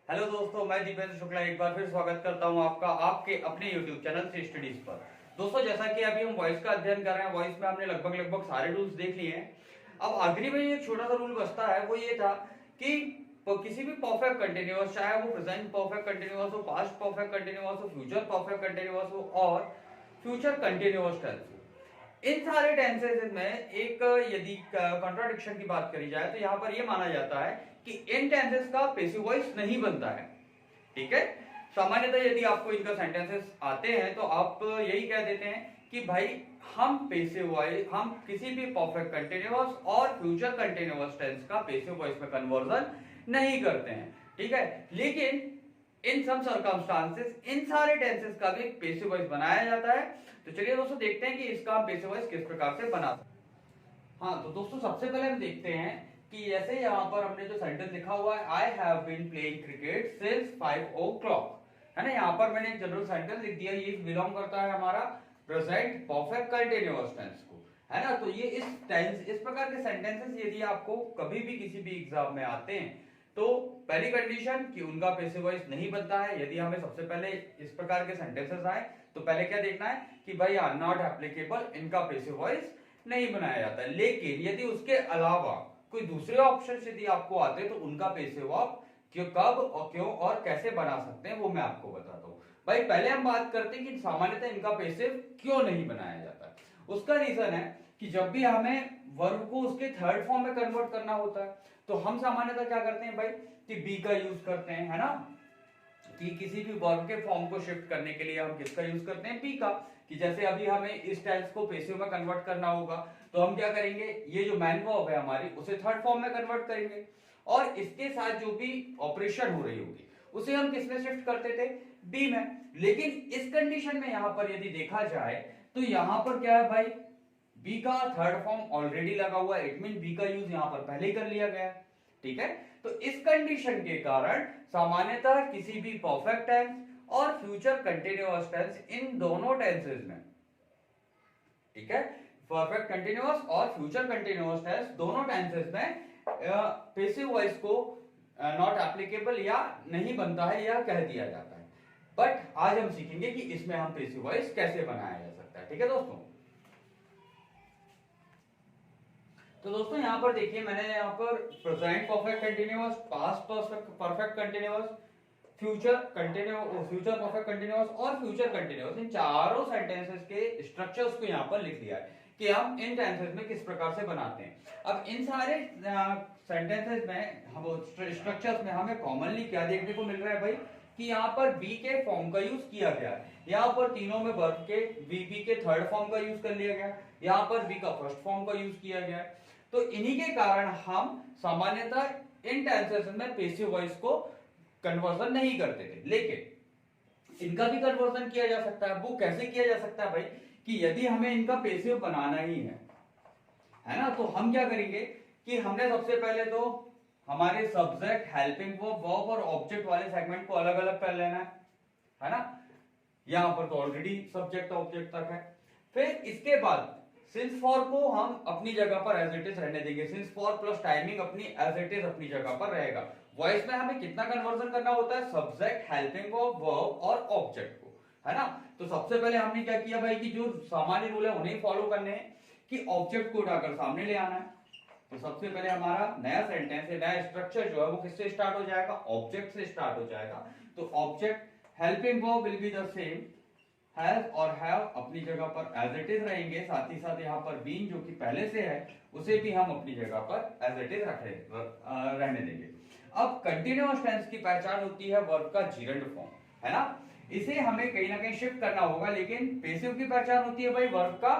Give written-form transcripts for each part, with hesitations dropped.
Hello दोस्तों, मैं दीपेंद्र शुक्ला एक बार फिर स्वागत करता हूं आपका आपके अपने YouTube चैनल से स्टडीज पर। दोस्तों, जैसा कि अभी हम वॉइस का अध्ययन कर रहे हैं, वॉइस में हमने लगभग सारे रूल्स देख लिए हैं। अब आखिरी में एक छोटा सा रूल बचता है, वो ये था कि किसी भी परफेक्ट कंटिन्यूअस, चाहे वो प्रेजेंट परफेक्ट कंटिन्यूअस हो, पास्ट परफेक्ट कंटिन्यूअस हो, फ्यूचर परफेक्ट कंटिन्यूअस हो और फ्यूचर कंटिन्यूअस टेंस हो, इन सारे टेंसेस में एक यदि कॉन्ट्राडिक्शन की बात करी जाए तो यहां पर यह माना जाता है कि इन टेंसेस का पैसिव वॉइस नहीं बनता है। ठीक है, सामान्यतः यदि आपको इनका सेंटेंसेस आते हैं तो आप यही कह देते हैं कि भाई हम पैसिव वॉइस, हम किसी भी परफेक्ट कंटिन्यूअस और फ्यूचर कंटिन्यूअस टेंस का पैसिव वॉइस में कन्वर्जन नहीं करते हैं। ठीक है, लेकिन इन सम सर्कमस्टांसेस इन सारे टेंसेस का भी पैसिव वॉइस बनाया जाता है। तो चलिए दोस्तों, देखते हैं कि इसका हम पैसिव वॉइस किस प्रकार से बना सकते हैं। हाँ, तो दोस्तों सबसे पहले हम देखते हैं कि जैसे यहाँ पर हमने जो सेंटेंस लिखा हुआ है, I have been playing cricket since 5 o'clock, है ना। यहाँ पर मैंने एक जनरल सेंटेंस लिख दिया, ये बिलोंग करता है हमारा प्रेजेंट परफेक्ट कंटिन्यूअस टेंस को, है ना। तो ये इस प्रकार के सेंटेंसेस यदि आपको कभी भी किसी भी एग्जाम में आते हैं तो पहली कंडीशन कि उनका पैसिव वॉइस नहीं बनता है। यदि हमें सबसे पहले इस प्रकार के सेंटेंसेस आए तो पहले क्या देखना है कि भाई आर नॉट एप्लीकेबल, इनका पैसिव वॉइस नहीं बनाया जाता है। लेकिन यदि उसके अलावा कोई दूसरे ऑप्शन यदि आपको आते हैं तो उनका पैसिव आप क्यों, कब और क्यों और कैसे बना सकते हैं वो मैं आपको बताता हूं। भाई पहले हम बात करते हैं कि सामान्यतः इनका पैसिव क्यों नहीं बनाया जाता। उसका रीजन है कि जब भी हमें वर्ब को उसके थर्ड फॉर्म में कन्वर्ट करना होता है तो हम सामान्यतः क्या करते हैं भाई कि बी का यूज करते हैं, है ना। कि किसी भी वर्ब के फॉर्म को शिफ्ट करने के लिए हम किसका यूज करते हैं, बी का। कि जैसे अभी हमें इस टेंस को पैसिव में कन्वर्ट करना होगा तो हम क्या करेंगे, ये जो मैन वर्ब है हमारी उसे थर्ड फॉर्म में कन्वर्ट करेंगे और इसके साथ जो भी ऑपरेशन हो रही होगी उसे हम किसमें शिफ्ट करते थे, बी में। लेकिन इस कंडीशन में यहां पर यदि देखा जाए तो यहां पर क्या है भाई, बी का थर्ड फॉर्म ऑलरेडी लगा हुआ है, इट मीन बी का यूज यहां पर पहले ही कर लिया गया है। ठीक है, तो इस कंडीशन के कारण सामान्यतः किसी भी परफेक्ट टेंस और फ्यूचर कंटिन्यूअस टेंस, इन दोनों टेंसेस में, ठीक है, परफेक्ट कंटिन्यूअस और फ्यूचर कंटिन्यूअस टेंस दोनों टेंसेस में पैसिव वॉइस को नॉट एप्लीकेबल या नहीं बनता है या कह दिया जाता है। बट आज हम सीखेंगे कि इसमें हम पैसिव वॉइस कैसे बनाया जा सकता है। ठीक है दोस्तों, तो दोस्तों यहां पर देखिए मैंने यहां पर present perfect continuous, past perfect continuous, future perfect continuous और फ्यूचर कंटिन्यूअस, इन चारों सेंटेंसेस के स्ट्रक्चर्स को यहां पर लिख दिया है कि हम इन टेंसेस में किस प्रकार से बनाते हैं। अब इन सारे सेंटेंसेस में हम स्ट्रक्चर्स में हमें कॉमनली क्या देखने को मिल रहा है भाई कि यहाँ पर बी के फॉर्म का यूज किया गया है। यहाँ पर तीनों में वर्ब के बी के थर्ड फॉर्म का यूज कर लिया गया, यहाँ पर बी का फर्स्ट फॉर्म का यूज किया गया है। तो इन्हीं के कारण हम सामान्यतः इन टेंसेस में पैसिव वॉइस को कन्वर्जन नहीं करते थे, लेकिन इनका भी कन्वर्जन किया जा सकता है। वो कैसे किया जा सकता है भाई कि यदि हमें इनका पैसिव बनाना ही है ना, तो हम क्या करेंगे कि हमने सबसे पहले तो हमारे सब्जेक्ट, हेल्पिंग वर्ब, वर्ब और ऑब्जेक्ट वाले सेगमेंट को अलग अलग कर लेना है ना। यहां पर तो ऑलरेडी सब्जेक्ट ऑब्जेक्ट तक है। फिर इसके बाद सिंस फॉर को हम अपनी जगह पर एज इट इज रहने देंगे, सिंस फॉर प्लस टाइमिंग अपनी एज इट इज अपनी जगह पर रहेगा। वॉइस में हमें कितना कन्वर्जन करना होता है, सब्जेक्ट, हेल्पिंग वर्ब, वर्ब और ऑब्जेक्ट को, है ना। तो सबसे पहले हमने क्या किया भाई कि जो सामान्य रूल है उन्हें फॉलो करने हैं कि ऑब्जेक्ट को उठाकर सामने ले आना है। तो सबसे पहले हमारा नया सेंटेंस है, नया स्ट्रक्चर जो है वो किससे स्टार्ट हो जाएगा, ऑब्जेक्ट से स्टार्ट हो जाएगा। तो object helping verb will be the same, has और हैव अपनी जगह पर एज इट इज रहेंगे। साथ ही साथ यहाँ पर बीन जो कि पहले से है उसे भी हम अपनी जगह पर एज इट इज रहने देंगे। अब कंटिन्यूअस टेंस की पहचान होती है वर्ब का जीरंड फॉर्म, है ना। इसे हमें कहीं ना कहीं शिफ्ट करना होगा, लेकिन पैसिव की पहचान होती है भाई वर्ब का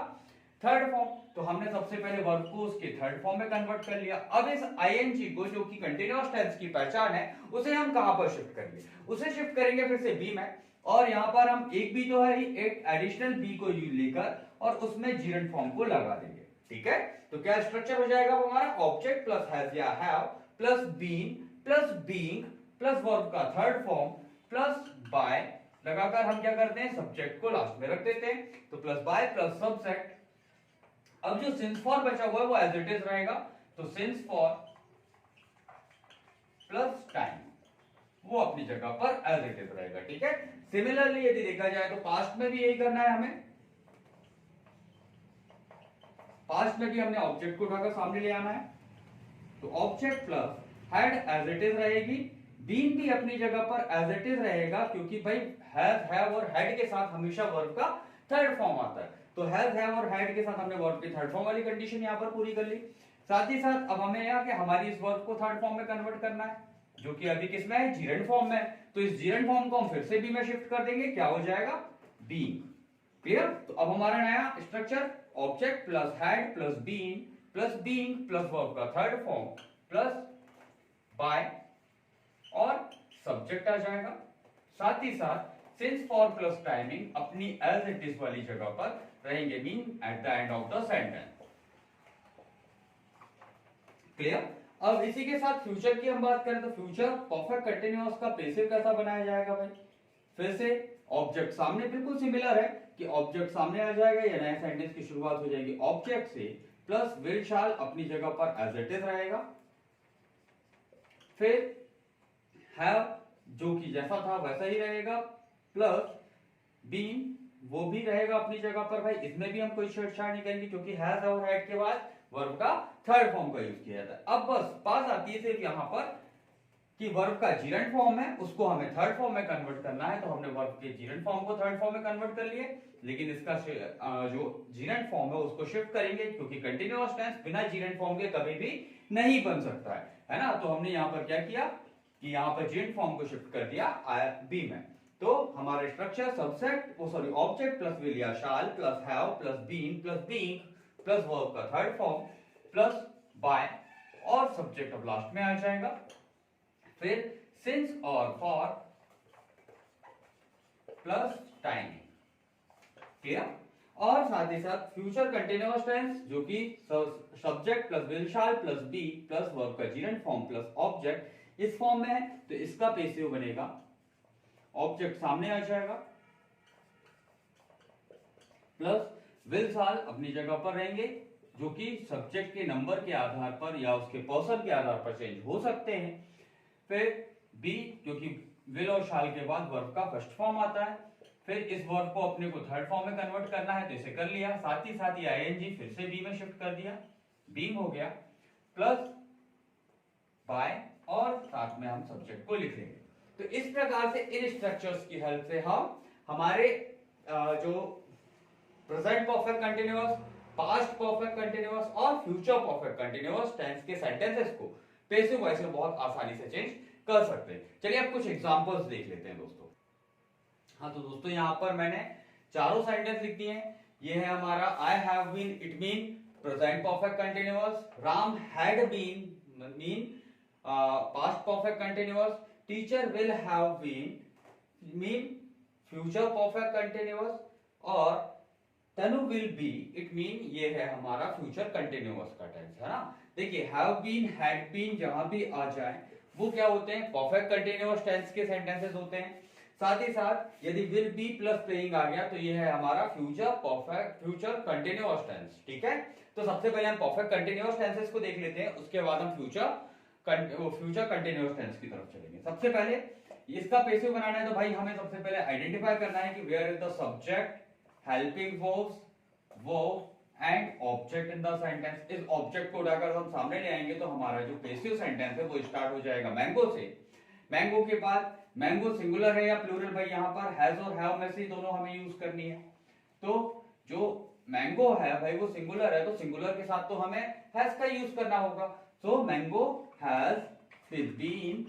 थर्ड फॉर्म। तो हमने सबसे पहले वर्ब को उसके थर्ड फॉर्म में कन्वर्ट कर लिया। अब इस आईएनजी को जो कि कंटिन्यूअस टेंस की पहचान है उसे हम कहां पर शिफ्ट करेंगे, उसे शिफ्ट करेंगे फिर से बी में। और यहां पर हम एक बी तो है ही, एक एडिशनल बी को लेकर और उसमें जीरंड फॉर्म को लगा देंगे। ठीक है, तो क्या स्ट्रक्चर हो जाएगा वो हमारा, ऑब्जेक्ट प्लस हैज या have plus been plus being plus verb का थर्ड फॉर्म प्लस बाय लगाकर हम क्या करते हैं, सब्जेक्ट को लास्ट में रख देते हैं। तो प्लस बाय प्लस सब्जेक्ट। अब जो सिंस फॉर बचा हुआ है वो एज इट इज रहेगा। तो सिंस फॉर प्लस टाइम वो अपनी जगह पर एज इट इज रहेगा। ठीक है, सिमिलरली यदि देखा जाए तो पास्ट में भी यही करना है हमें। पास्ट में भी हमने ऑब्जेक्ट को उठाकर सामने ले आना है, तो object plus had as it is रहेगी, बीन भी अपनी जगह पर एज इट इज रहेगा, क्योंकि भाई हैव और हैड के साथ हमेशा वर्ब का थर्ड फॉर्म आता है, तो हैव और हैड के साथ हमने वर्ब की थर्ड फॉर्म वाली कंडीशन यहां पर पूरी कर ली। साथ ही साथ अब हमें यहां कि हमारी इस वर्ब को थर्ड फॉर्म में कन्वर्ट करना है, जो कि अभी किसमें है, जीरेंट फॉर्म में, तो इस जीरेंट फॉर्म को हम फिर से बी में शिफ्ट कर देंगे, क्या हो जाएगा, बीइंग। क्लियर, तो अब हमारा नया structure object plus had plus being plus verb का थर्ड फॉर्म प्लस बाय और सब्जेक्ट आ जाएगा। साथ ही साथ सिंस फॉर प्लस टाइमिंग अपनी एज इट इज वाली जगह पर रहेंगे, mean at the end of the sentence. Clear, अब इसी के साथ फ्यूचर की हम बात करें तो फ्यूचर परफेक्ट कंटीन्यूअस का पैसिव कैसा बनाया जाएगा भाई, फिर से ऑब्जेक्ट सामने बिल्कुल सिमिलर है कि ऑब्जेक्ट सामने आ जाएगा या नए सेंटेंस की शुरुआत हो जाएगी ऑब्जेक्ट से, प्लस विल शाल अपनी जगह पर एज इट इज रहेगा, फिर हैव जो कि जैसा था वैसा ही रहेगा, प्लस बीन वो भी रहेगा अपनी जगह पर। भाई इसमें भी हम कोई छेड़छाड़ नहीं करेंगे क्योंकि हैज और हैड के बाद वर्ब का थर्ड फॉर्म का यूज किया जाता है। अब बस बात आती है सिर्फ यहां पर कि वर्ब का जीरेंट फॉर्म है उसको हमें थर्ड फॉर्म में कन्वर्ट करना है, तो हमने वर्ब के जीरेंट फॉर्म को थर्ड फॉर्म में कन्वर्ट कर लिए, लेकिन इसका जो जीरेंट फॉर्म है उसको शिफ्ट करेंगे क्योंकि कंटीन्यूअस टेंस बिना जीरेंट फॉर्म के कभी भी नहीं बन सकता है ना। तो हमने यहाँ पर क्या किया कि यहाँ पर जीरेंट फॉर्म को शिफ्ट कर दिया बी में, तो हमारा structure subject object plus will या shall plus have plus been plus being plus verb का थर्ड फॉर्म प्लस बाय और सब्जेक्ट अब लास्ट में आ जाएगा, फिर सिंस और फॉर प्लस टाइमिंग। क्लियर, और साथ ही साथ फ्यूचर कंटीन्यूअस टेंस जो कि subject plus will shall plus be plus verb का जीरेंट फॉर्म प्लस ऑब्जेक्ट इस फॉर्म में है, तो इसका पैसिव बनेगा ऑब्जेक्ट सामने आ जाएगा प्लस विल शाल अपनी जगह पर रहेंगे, जो कि सब्जेक्ट के नंबर के आधार पर या उसके पर्सन के आधार पर चेंज हो सकते हैं, फिर बी क्योंकि विल और शाल के बाद वर्ब का फर्स्ट फॉर्म आता है, फिर इस वर्ब को अपने को थर्ड फॉर्म में कन्वर्ट करना है तो इसे कर लिया, साथ ही साथ ये आईएनजी फिर से बी में शिफ्ट कर दिया, बीइंग हो गया प्लस बाय और साथ में हम सब्जेक्ट को लिख लेंगे। तो इस प्रकार से इन स्ट्रक्चर्स की हेल्प से हम हमारे जो present perfect continuous, past perfect continuous और फ्यूचर परफेक्ट कंटीन्यूअस टेंस के सेंटेंसेस को पैसिव वॉइस में बहुत आसानी से चेंज कर सकते हैं। चलिए अब कुछ एग्जांपल्स देख लेते हैं दोस्तों। हाँ तो दोस्तों यहाँ पर मैंने चारों सेंटेंस लिख दिए हैं। ये है हमारा I have been, it mean present perfect continuous, Ram had been mean past perfect continuous, teacher will have been mean future perfect continuous और Tanu will be it mean ये है हमारा फ्यूचर कंटीन्यूअस का टेंस है ना। देखिए हैव बीन, हैड बीन जहां भी आ जाए वो क्या होते हैं, परफेक्ट कंटीन्यूअस टेंस के सेंटेंसेस होते हैं। साथ ही साथ यदि विल बी प्लस प्लेइंग आ गया तो ये है हमारा फ्यूचर कंटीन्यूअस टेंस। ठीक है, तो सबसे पहले हम परफेक्ट कंटीन्यूअस टेंसेस को देख लेते हैं, उसके बाद हम फ्यूचर कंटीन्यूअस टेंस की तरफ चलेंगे। सबसे पहले इसका पैसिव बनाना है तो भाई हमें सबसे पहले आइडेंटिफाई करना है कि where is the subject, helping verbs, verb and object in the sentence. इस ऑब्जेक्ट को उठाकर हम सामने ले आएंगे तो हमारा जो पैसिव सेंटेंस है वो स्टार्ट हो जाएगा मैंगो से। मैंगो के बाद मैंगो सिंगुलर है या प्लूरल, भाई यहाँ पर हैज और हैव में से दोनों हमें यूज करनी है। तो जो मैंगो है भाई वो सिंगुलर है, तो सिंगुलर के साथ तो हमें हैज का यूज करना होगा। सो मैंगो हैज, फिर बीन,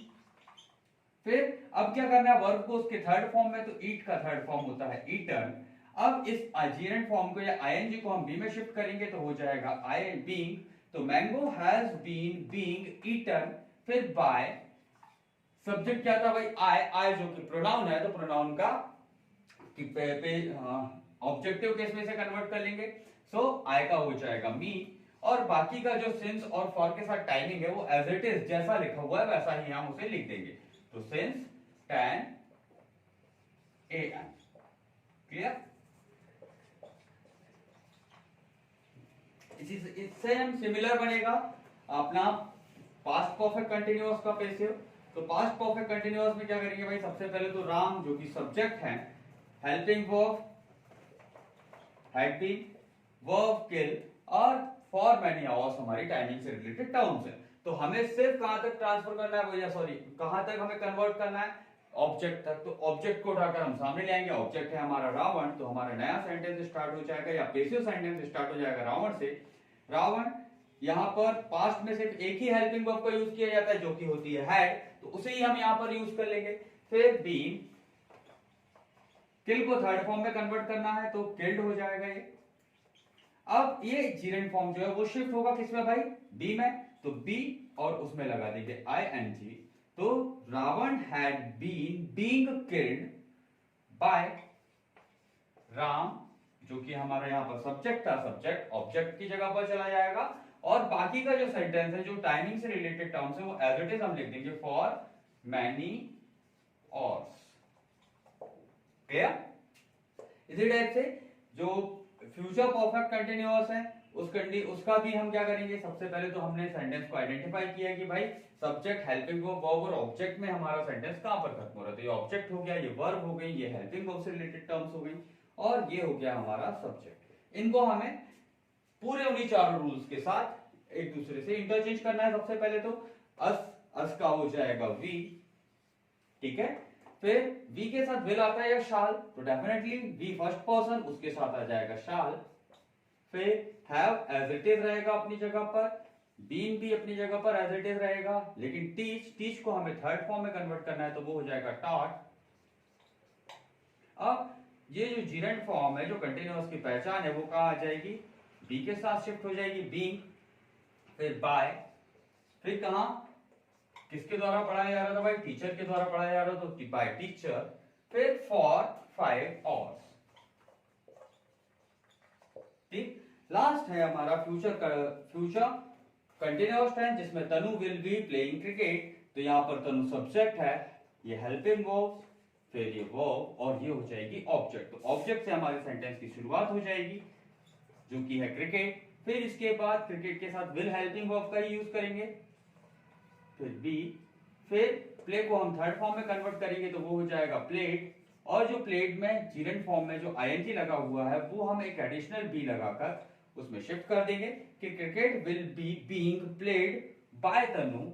फिर अब क्या करना है, वर्ब को उसके थर्ड फॉर्म में, तो ईट का थर्ड फॉर्म होता है ईटन। अब इस जीरेंट फॉर्म को या आईएनजी को हम बी में शिफ्ट करेंगे तो हो जाएगा आई बीइंग, तो mango has been being eaten, फिर बाय सब्जेक्ट क्या था भाई आई जो कि प्रोनाउन है, तो प्रोनाउन का ऑब्जेक्टिव केस में से कन्वर्ट कर लेंगे, सो आई का हो जाएगा मी, और बाकी का जो सिंस और फॉर के साथ टाइमिंग है वो एज इट इज जैसा लिखा हुआ है वैसा ही हम उसे लिख देंगे, तो सिंस 10 AM। क्लियर, इससे हम सिमिलर बनेगा अपना पास्ट परफेक्ट कंटीन्यूअस का पैसिव, तो पास्ट परफेक्ट कंटिन्यूअस में क्या करेंगे भाई, सबसे पहले तो राम जो कि सब्जेक्ट है, helping verb had been, verb kill और फॉर मैनी आवर्स हमारी टाइमिंग से रिलेटेड टर्म्स है। तो हमें सिर्फ कहां तक ट्रांसफर करना है भैया, सॉरी कहां तक हमें कन्वर्ट करना है, ऑब्जेक्ट तक। तो ऑब्जेक्ट को उठाकर हम सामने ले आएंगे, ऑब्जेक्ट है हमारा रावण, तो हमारा नया सेंटेंस स्टार्ट हो जाएगा या पैसिव सेंटेंस स्टार्ट हो जाएगा रावण से। रावण यहाँ पर पास्ट में सिर्फ एक ही हेल्पिंग वर्ब का यूज किया जाता है जो कि होती है हैड, तो उसे ही हम यहाँ पर यूज कर लेंगे। फिर बीन, किल को थर्ड फॉर्म में कन्वर्ट करना है तो किल्ड हो जाएगा ये। अब ये जीरेंट फॉर्म जो है वो शिफ्ट होगा किसमें भाई, बी में, तो बी और उसमें लगा देंगे आईएनजी। तो Ravan had been being killed by Ram, जो कि हमारा यहाँ पर सब्जेक्ट था, सब्जेक्ट ऑब्जेक्ट की जगह पर चला जाएगा और बाकी का जो सेंटेंस है जो टाइमिंग से रिलेटेड टर्म्स है वो एज इट इज हम लिख देंगे फॉर मैनी ऑर्स। क्लियर। इसी टाइप से जो फ्यूचर परफेक्ट कंटिन्यूअस है उसका भी हम क्या करेंगे, सबसे पहले तो हमने सेंटेंस को आइडेंटिफाई किया कि भाई सब्जेक्ट हेल्पिंग वर्ब और ऑब्जेक्ट में हमारा सेंटेंस कहां पर खत्म हो रहा है, तो ये ऑब्जेक्ट हो गया, ये वर्ब हो गई, ये हेल्पिंग वर्ब से रिलेटेड टर्म्स हो गई और ये हो गया हमारा सब्जेक्ट। इनको हमें पूरे उन्हीं चारों रूल्स के साथ एक दूसरे से इंटरचेंज करना है। सबसे पहले तो अस का हो जाएगा वी, ठीक है, फिर वी के साथ विल आता है या शाल, तो डेफिनेटली वी फर्स्ट पर्सन, उसके साथ आ जाएगा शाल। फिर हैव एज इट इज रहेगा अपनी जगह पर, बीन भी अपनी जगह पर एज इट इज रहेगा, लेकिन टीच को हमें थर्ड फॉर्म में कन्वर्ट करना है तो वो हो जाएगा टॉट। अब ये जो जीरेंट फॉर्म है, जो कंटिन्यूअस की पहचान है, वो कहां आ जाएगी, बी के साथ शिफ्ट हो जाएगी, बीइंग, फिर बाय, फिर कहां, किसके द्वारा पढ़ाया जा रहा था भाई, टीचर के द्वारा पढ़ाया जा रहा था तो बाय टीचर, फिर फॉर 5 आवर्स। ठीक, लास्ट है हमारा फ्यूचर कंटिन्यूअस टेंस जिसमें तनु विल बी प्लेइंग क्रिकेट, तो यहां पर तनु सब्जेक्ट है, ये हेल्पिंग वर्ब, फिर ये वर्ब और ये हो जाएगी ऑब्जेक्ट। तो ऑब्जेक्ट से हमारे सेंटेंस की शुरुआत हो जाएगी जो कि है क्रिकेट, फिर इसके बाद क्रिकेट के साथ विल हेल्पिंग वर्ब का ही यूज करेंगे, फिर बी, फिर प्ले को हम थर्ड फॉर्म में कन्वर्ट करेंगे तो वो हो जाएगा प्लेड, और जो प्लेड में जीरेंट फॉर्म में जो आईएनजी लगा हुआ है वो हम एक एडिशनल बी लगाकर उसमें शिफ्ट कर देंगे कि cricket will be being played by Tanu.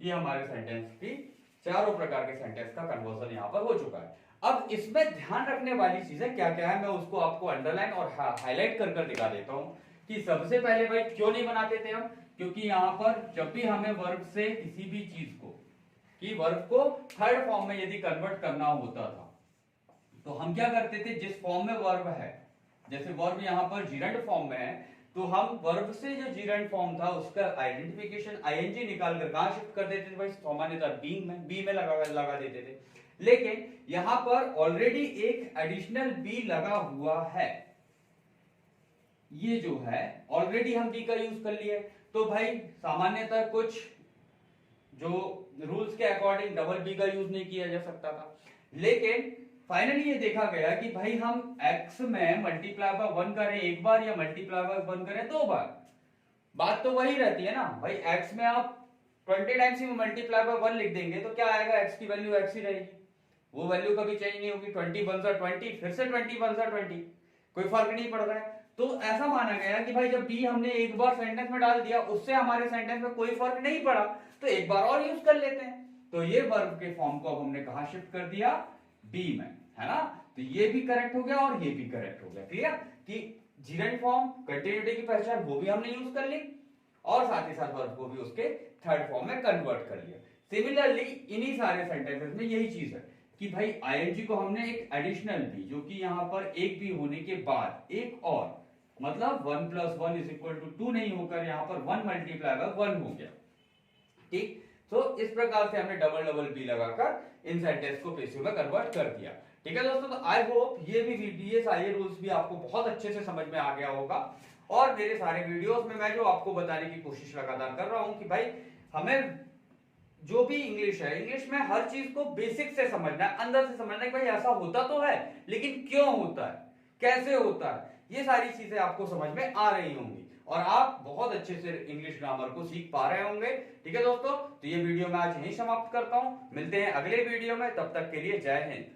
ये हमारे सेंटेंस की चारों प्रकार के सेंटेंस का कन्वर्जन यहां पर हो चुका है। अब इसमें ध्यान रखने वाली चीजें क्या क्या है, मैं उसको आपको अंडरलाइन और हाईलाइट कर कर दिखा देता हूं कि सबसे पहले भाई क्यों नहीं बनाते थे हम, क्योंकि यहां पर जब भी हमें वर्ब से किसी भी चीज को कि वर्ब को थर्ड फॉर्म में यदि कन्वर्ट करना होता था तो हम क्या करते थे, जिस फॉर्म में वर्ब है, जैसे वर्ब यहां पर जीरेंट फॉर्म में है तो हम वर्ब से जो जीरेंट फॉर्म था उसका आइडेंटिफिकेशन आईएनजी निकाल कर कहां शिफ्ट कर देते थे भाई, सामान्यतः बीइंग में, बी में लगा देते थे। लेकिन यहां पर ऑलरेडी एक एडिशनल बी लगा हुआ है, ये जो है ऑलरेडी हम बी का यूज कर लिया, तो भाई सामान्यतः कुछ जो रूल्स के अकॉर्डिंग डबल बी का यूज नहीं किया जा सकता था, लेकिन फाइनली ये देखा गया कि भाई हम x में मल्टीप्लाई बाय 1 करें एक बार या मल्टीप्लाई बाय 1 करें 2 बार, बात तो वही रहती है ना भाई। x में आप 20 टाइम्स ही मल्टीप्लाई बाय 1 लिख देंगे तो क्या आएगा, x की वैल्यू x ही रहेगी, वो वैल्यू कभी चेंज नहीं होगी, 20 बन 20 फिर से 20 बन 20, कोई फर्क नहीं पड़ रहा है। तो ऐसा माना गया कि भाई जब बी हमने एक बार सेंटेंस में डाल दिया उससे हमारे सेंटेंस में कोई फर्क नहीं पड़ा तो एक बार और यूज कर लेते हैं, तो ये वर्ब के फॉर्म को अब हमने कहां शिफ्ट कर दिया, बी में, है ना। तो ये भी करेक्ट हो गया और ये भी करेक्ट हो गया। क्लियर कि जीरेंट फॉर्म कंटिन्यूटी की पहचान वो भी हमने यूज कर ली और साथ ही साथ वर्ब को भी उसके थर्ड फॉर्म में कन्वर्ट कर लिया। सिमिलरली इन्हीं सारे सेंटेंसेस में यही चीज है कि भाई आईएनजी को हमने एक एडिशनल बी, जो कि यहां पर एक बी होने के बाद एक और, मतलब 1 + 1 = 2 नहीं होकर यहां पर 1 × 1 हो गया। ठीक, तो इस प्रकार से हमने डबल बी लगाकर इन सेंटेंस को पैसिव में कन्वर्ट कर दिया। ठीक है दोस्तों, तो आई होप ये भी वीडियो सारे रूल्स भी आपको बहुत अच्छे से समझ में आ गया होगा और मेरे सारे वीडियोस में मैं जो आपको बताने की कोशिश लगातार कर रहा हूं कि भाई हमें जो भी इंग्लिश है, इंग्लिश में हर चीज को बेसिक से समझना है, अंदर से समझना है कि भाई ऐसा होता तो है लेकिन क्यों होता है, कैसे होता है, ये सारी चीजें आपको समझ में आ रही होंगी और आप बहुत अच्छे से इंग्लिश ग्रामर को सीख पा रहे होंगे। ठीक है दोस्तों, तो ये वीडियो मैं आज यहीं समाप्त करता हूं। मिलते हैं अगले वीडियो में, तब तक के लिए जय हिंद।